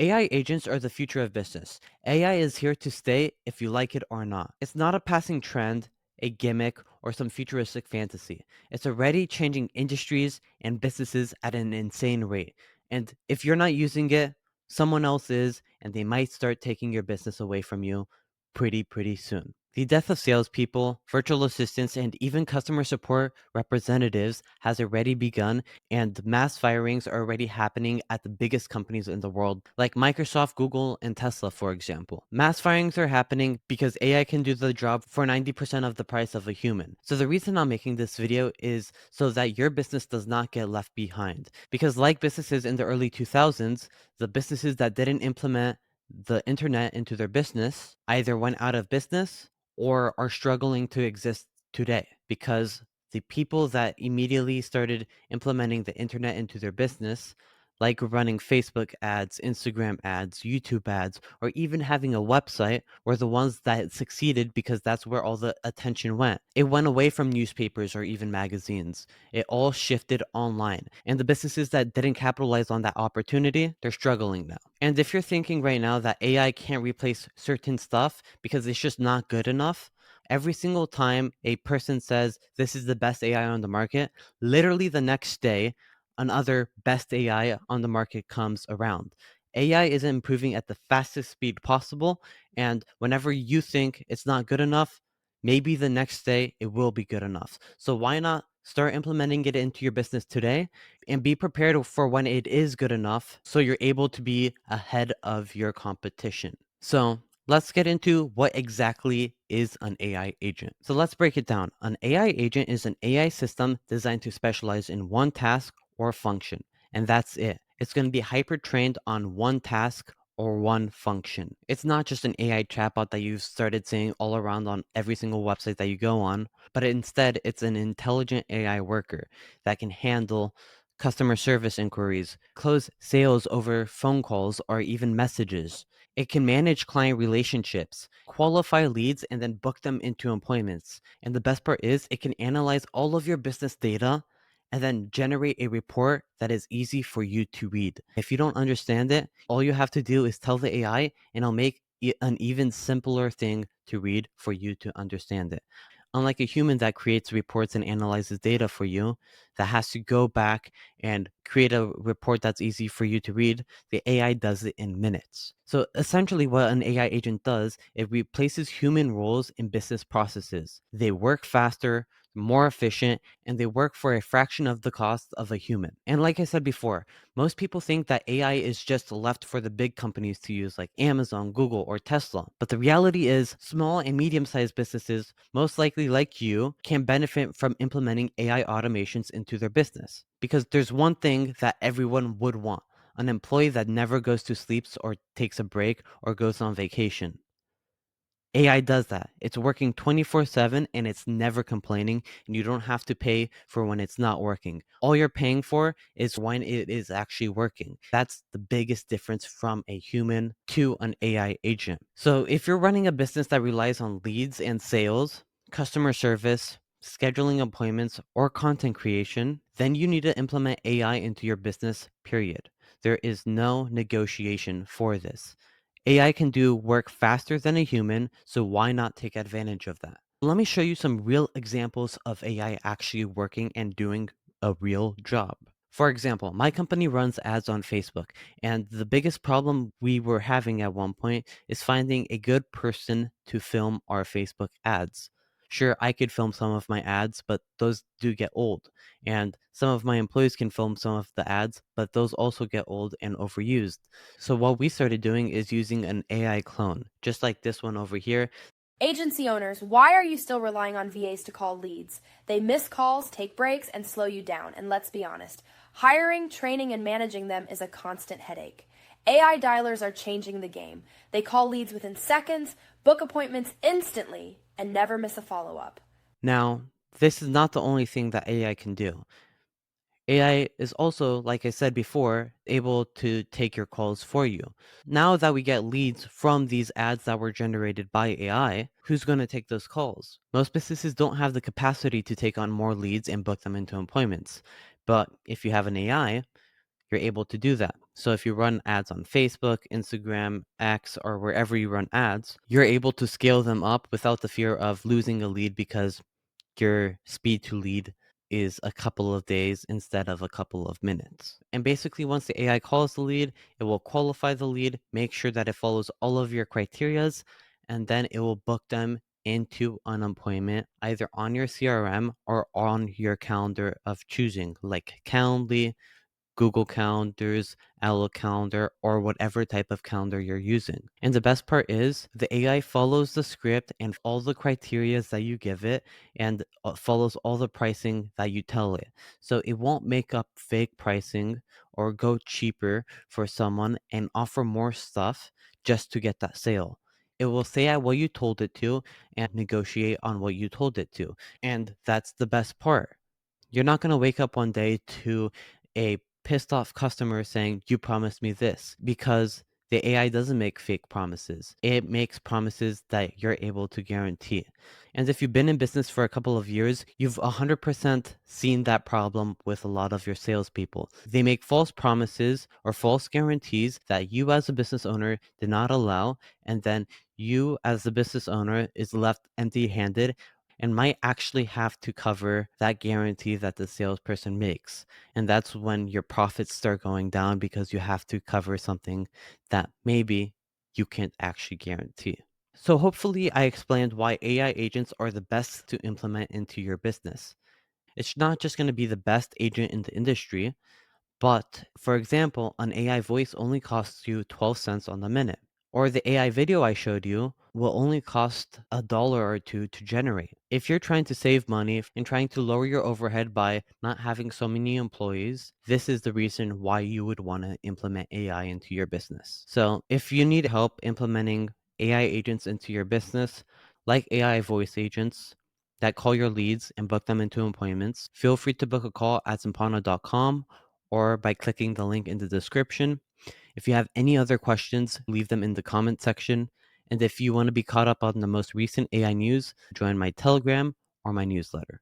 AI agents are the future of business. AI is here to stay if you like it or not. It's not a passing trend, a gimmick, or some futuristic fantasy. It's already changing industries and businesses at an insane rate. And if you're not using it, someone else is, and they might start taking your business away from you pretty soon. The death of salespeople, virtual assistants, and even customer support representatives has already begun, and mass firings are already happening at the biggest companies in the world, like Microsoft, Google, and Tesla, for example. Mass firings are happening because AI can do the job for 90% of the price of a human. So the reason I'm making this video is so that your business does not get left behind. Because like businesses in the early 2000s, the businesses that didn't implement the internet into their business either went out of business or are struggling to exist today because the people that immediately started implementing the internet into their business, like running Facebook ads, Instagram ads, YouTube ads, or even having a website, were the ones that succeeded because that's where all the attention went. It went away from newspapers or even magazines. It all shifted online. And the businesses that didn't capitalize on that opportunity, they're struggling now. And if you're thinking right now that AI can't replace certain stuff because it's just not good enough, every single time a person says this is the best AI on the market, literally the next day, another best AI on the market comes around. AI is improving at the fastest speed possible, and whenever you think it's not good enough, maybe the next day it will be good enough. So why not start implementing it into your business today and be prepared for when it is good enough so you're able to be ahead of your competition. So let's get into what exactly is an AI agent. So let's break it down. An AI agent is an AI system designed to specialize in one task or function, and that's it. It's going to be hyper trained on one task or one function. It's not just an AI chatbot that you've started seeing all around on every single website that you go on, but instead it's an intelligent AI worker that can handle customer service inquiries, close sales over phone calls or even messages. It can manage client relationships, qualify leads, and then book them into appointments. And the best part is, it can analyze all of your business data and then generate a report that is easy for you to read. If you don't understand it, all you have to do is tell the AI, and it'll make it an even simpler thing to read for you to understand it. Unlike a human that creates reports and analyzes data for you, that has to go back and create a report that's easy for you to read, the AI does it in minutes. So essentially, what an AI agent does, it replaces human roles in business processes. They work faster, more efficient, and they work for a fraction of the cost of a human. And like I said before, most people think that AI is just left for the big companies to use, like Amazon, Google, or Tesla. But the reality is, small and medium sized businesses, most likely like you, can benefit from implementing AI automations into their business. Because there's one thing that everyone would want: an employee that never goes to sleep or takes a break or goes on vacation. AI does that. It's working 24/7 and it's never complaining, and you don't have to pay for when it's not working. All you're paying for is when it is actually working. That's the biggest difference from a human to an AI agent. So if you're running a business that relies on leads and sales, customer service, scheduling appointments, or content creation, then you need to implement AI into your business, period. There is no negotiation for this. AI can do work faster than a human, so why not take advantage of that? Let me show you some real examples of AI actually working and doing a real job. For example, my company runs ads on Facebook, and the biggest problem we were having at one point is finding a good person to film our Facebook ads. Sure, I could film some of my ads, but those do get old. And some of my employees can film some of the ads, but those also get old and overused. So what we started doing is using an AI clone, just like this one over here. Agency owners, why are you still relying on VAs to call leads? They miss calls, take breaks, and slow you down. And let's be honest, hiring, training, and managing them is a constant headache. AI dialers are changing the game. They call leads within seconds, book appointments instantly, and never miss a follow-up. Now, this is not the only thing that AI can do. AI is also, like I said before, able to take your calls for you. Now that we get leads from these ads that were generated by AI, who's going to take those calls? Most businesses don't have the capacity to take on more leads and book them into appointments. But if you have an AI, you're able to do that. So if you run ads on Facebook, Instagram, X, or wherever you run ads, you're able to scale them up without the fear of losing a lead because your speed to lead is a couple of days instead of a couple of minutes. And basically, once the AI calls the lead, it will qualify the lead, make sure that it follows all of your criterias, and then it will book them into an appointment either on your CRM or on your calendar of choosing, like Calendly, Google Calendars, Outlook Calendar, or whatever type of calendar you're using. And the best part is the AI follows the script and all the criterias that you give it and follows all the pricing that you tell it. So it won't make up fake pricing or go cheaper for someone and offer more stuff just to get that sale. It will say at what you told it to and negotiate on what you told it to. And that's the best part. You're not going to wake up one day to a pissed off customer saying, "You promised me this," because the AI doesn't make fake promises. It makes promises that you're able to guarantee. And if you've been in business for a couple of years, you've 100% seen that problem with a lot of your salespeople. They make false promises or false guarantees that you, as a business owner, did not allow. And then you, as the business owner, is left empty handed and might actually have to cover that guarantee that the salesperson makes. And that's when your profits start going down because you have to cover something that maybe you can't actually guarantee. So, hopefully, I explained why AI agents are the best to implement into your business. It's not just going to be the best agent in the industry, but for example, an AI voice only costs you 12 cents on the minute. Or the AI video I showed you will only cost $1 or two to generate. If you're trying to save money and trying to lower your overhead by not having so many employees, this is the reason why you would want to implement AI into your business. So if you need help implementing AI agents into your business, like AI voice agents, that call your leads and book them into appointments, feel free to book a call at sympana.com or by clicking the link in the description. If you have any other questions, leave them in the comment section. And if you want to be caught up on the most recent AI news, join my Telegram or my newsletter.